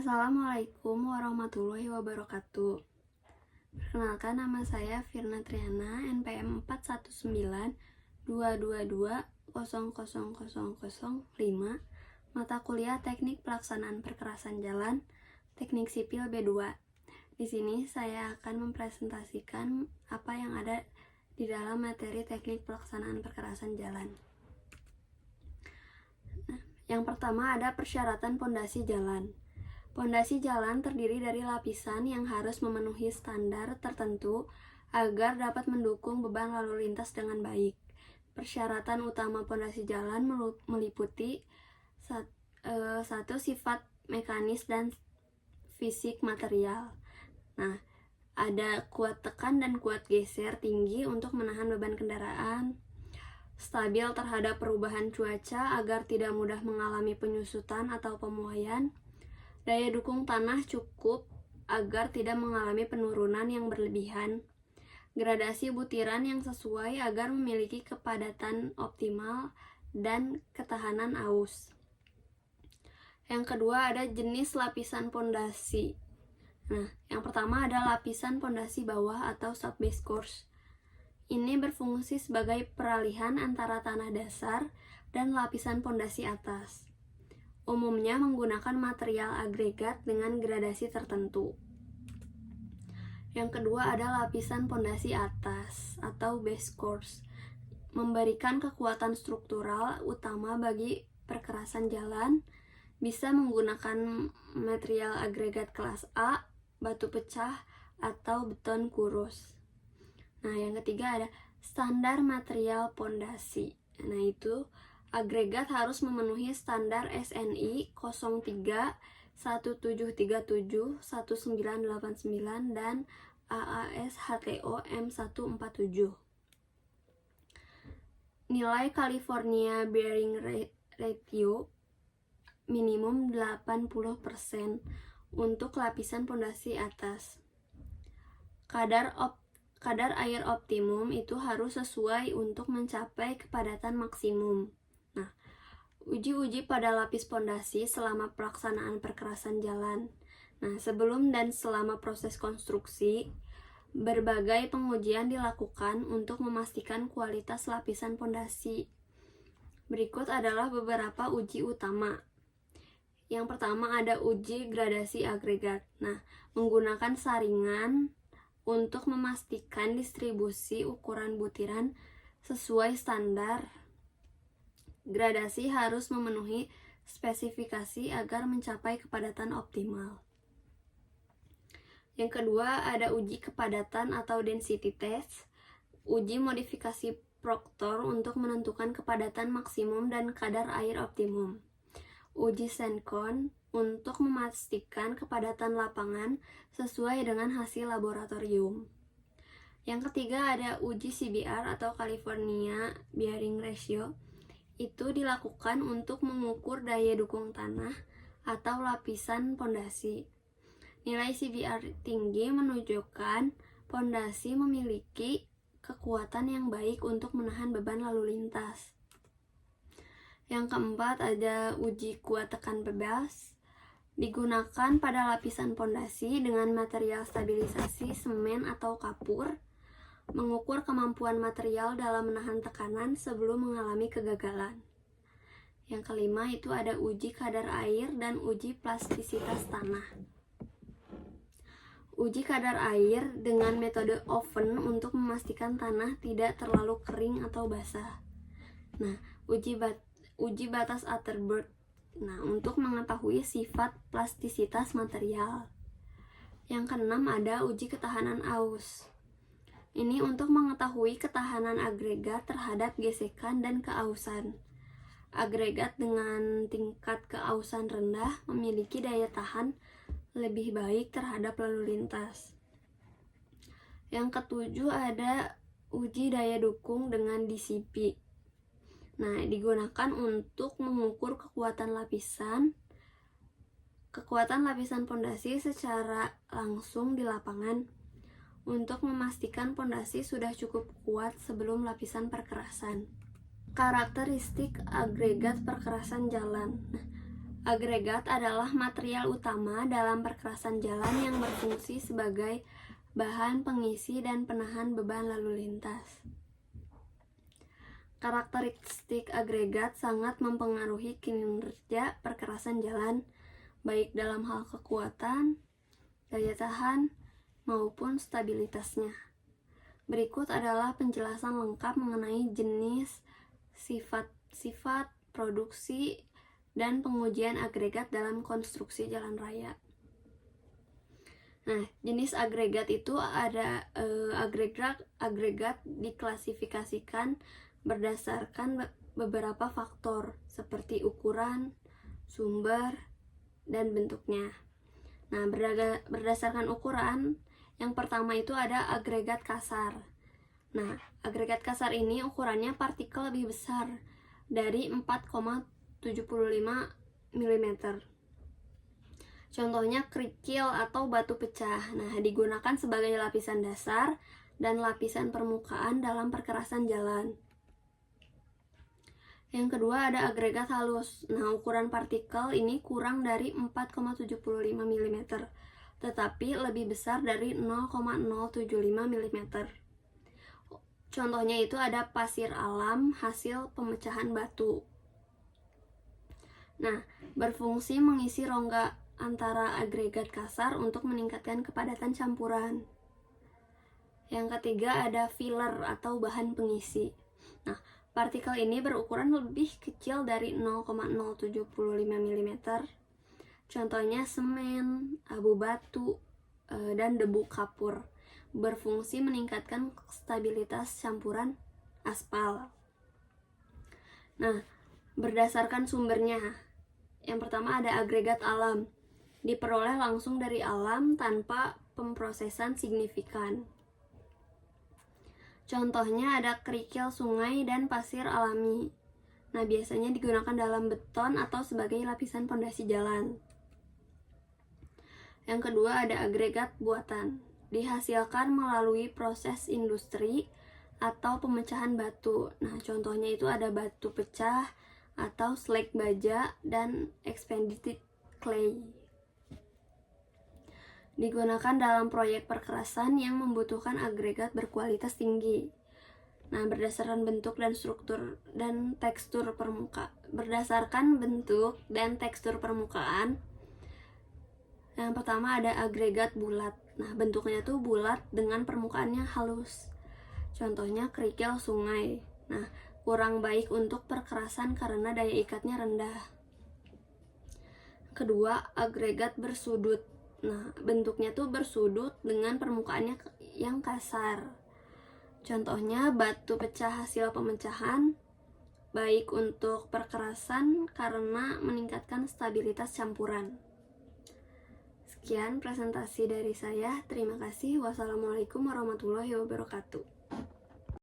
Assalamualaikum warahmatullahi wabarakatuh. Perkenalkan, nama saya Firna Triana, NPM 41922200005, mata kuliah Teknik Pelaksanaan Perkerasan Jalan, Teknik Sipil B2. Di sini saya akan mempresentasikan apa yang ada di dalam materi Teknik Pelaksanaan Perkerasan Jalan. Yang pertama ada persyaratan pondasi jalan. Pondasi jalan terdiri dari lapisan yang harus memenuhi standar tertentu agar dapat mendukung beban lalu lintas dengan baik. Persyaratan utama pondasi jalan meliputi satu, sifat mekanis dan fisik material. Nah, ada kuat tekan dan kuat geser tinggi untuk menahan beban kendaraan, stabil terhadap perubahan cuaca agar tidak mudah mengalami penyusutan atau pemuaian, daya dukung tanah cukup agar tidak mengalami penurunan yang berlebihan, gradasi butiran yang sesuai agar memiliki kepadatan optimal, dan ketahanan aus. Yang kedua ada jenis lapisan pondasi. Nah, yang pertama ada lapisan pondasi bawah atau subbase course. Ini berfungsi sebagai peralihan antara tanah dasar dan lapisan pondasi atas. Umumnya menggunakan material agregat dengan gradasi tertentu. Yang kedua ada lapisan pondasi atas atau base course, memberikan kekuatan struktural utama bagi perkerasan jalan, bisa menggunakan material agregat kelas A, batu pecah, atau beton kurus. Nah, yang ketiga ada standar material pondasi. Nah, itu agregat harus memenuhi standar SNI 03 1737 1989 dan AAS HTO M147. Nilai California Bearing Ratio minimum 80% untuk lapisan pondasi atas. Kadar air optimum itu harus sesuai untuk mencapai kepadatan maksimum. Nah, uji-uji pada lapis pondasi selama pelaksanaan perkerasan jalan. Nah, sebelum dan selama proses konstruksi, berbagai pengujian dilakukan untuk memastikan kualitas lapisan pondasi. Berikut adalah beberapa uji utama. Yang pertama ada uji gradasi agregat. Nah, menggunakan saringan untuk memastikan distribusi ukuran butiran sesuai standar. Gradasi harus memenuhi spesifikasi agar mencapai kepadatan optimal. Yang kedua ada uji kepadatan atau density test. Uji modifikasi Proctor untuk menentukan kepadatan maksimum dan kadar air optimum. Uji Sencon untuk memastikan kepadatan lapangan sesuai dengan hasil laboratorium. Yang ketiga ada uji CBR atau California Bearing Ratio. Itu dilakukan untuk mengukur daya dukung tanah atau lapisan pondasi. Nilai CBR tinggi menunjukkan pondasi memiliki kekuatan yang baik untuk menahan beban lalu lintas. Yang keempat ada uji kuat tekan bebas. Digunakan pada lapisan pondasi dengan material stabilisasi semen atau kapur, mengukur kemampuan material dalam menahan tekanan sebelum mengalami kegagalan. Yang kelima itu ada uji kadar air dan uji plastisitas tanah. Uji kadar air dengan metode oven untuk memastikan tanah tidak terlalu kering atau basah. Nah, uji batas Atterberg. Nah, untuk mengetahui sifat plastisitas material. Yang keenam ada uji ketahanan aus. Ini untuk mengetahui ketahanan agregat terhadap gesekan dan keausan. Agregat dengan tingkat keausan rendah memiliki daya tahan lebih baik terhadap lalu lintas. Yang ketujuh ada uji daya dukung dengan DCP. Nah, digunakan untuk mengukur kekuatan lapisan pondasi secara langsung di lapangan untuk memastikan pondasi sudah cukup kuat sebelum lapisan perkerasan. Karakteristik agregat perkerasan jalan. Nah, Agregat adalah material utama dalam perkerasan jalan yang berfungsi sebagai bahan pengisi dan penahan beban lalu lintas. Karakteristik agregat sangat mempengaruhi kinerja perkerasan jalan, baik dalam hal kekuatan, daya tahan, maupun stabilitasnya. Berikut adalah penjelasan lengkap mengenai jenis, sifat-sifat, produksi, dan pengujian agregat dalam konstruksi jalan raya. Nah, jenis agregat itu ada agregat diklasifikasikan berdasarkan beberapa faktor seperti ukuran, sumber, dan bentuknya. Nah, berdasarkan ukuran, yang pertama itu ada agregat kasar. Nah, agregat kasar ini ukurannya partikel lebih besar dari 4,75 mm. Contohnya kerikil atau batu pecah. Nah, digunakan sebagai lapisan dasar dan lapisan permukaan dalam perkerasan jalan. Yang kedua ada agregat halus. Nah, ukuran partikel ini kurang dari 4,75 mm, tetapi lebih besar dari 0,075 mm. Contohnya itu ada pasir alam hasil pemecahan batu. Nah, berfungsi mengisi rongga antara agregat kasar untuk meningkatkan kepadatan campuran. Yang ketiga ada filler atau bahan pengisi. Nah, partikel ini berukuran lebih kecil dari 0,075 mm. Contohnya semen, abu batu, dan debu kapur. Berfungsi meningkatkan stabilitas campuran aspal. Nah, berdasarkan sumbernya, yang pertama ada agregat alam. Diperoleh langsung dari alam tanpa pemrosesan signifikan. Contohnya ada kerikil sungai dan pasir alami. Nah, biasanya digunakan dalam beton atau sebagai lapisan pondasi jalan. Yang kedua ada agregat buatan. Dihasilkan melalui proses industri atau pemecahan batu. Nah, contohnya itu ada batu pecah atau slag baja dan expanded clay. Digunakan dalam proyek perkerasan yang membutuhkan agregat berkualitas tinggi. Nah, berdasarkan bentuk dan struktur dan tekstur permukaan, yang pertama ada agregat bulat. Nah, bentuknya tuh bulat dengan permukaannya halus. Contohnya kerikil sungai. Nah, kurang baik untuk perkerasan karena daya ikatnya rendah. Kedua, agregat bersudut. Nah, bentuknya tuh bersudut dengan permukaannya yang kasar. Contohnya batu pecah hasil pemecahan, baik untuk perkerasan karena meningkatkan stabilitas campuran. Sekian presentasi dari saya. Terima kasih. Wassalamualaikum warahmatullahi wabarakatuh.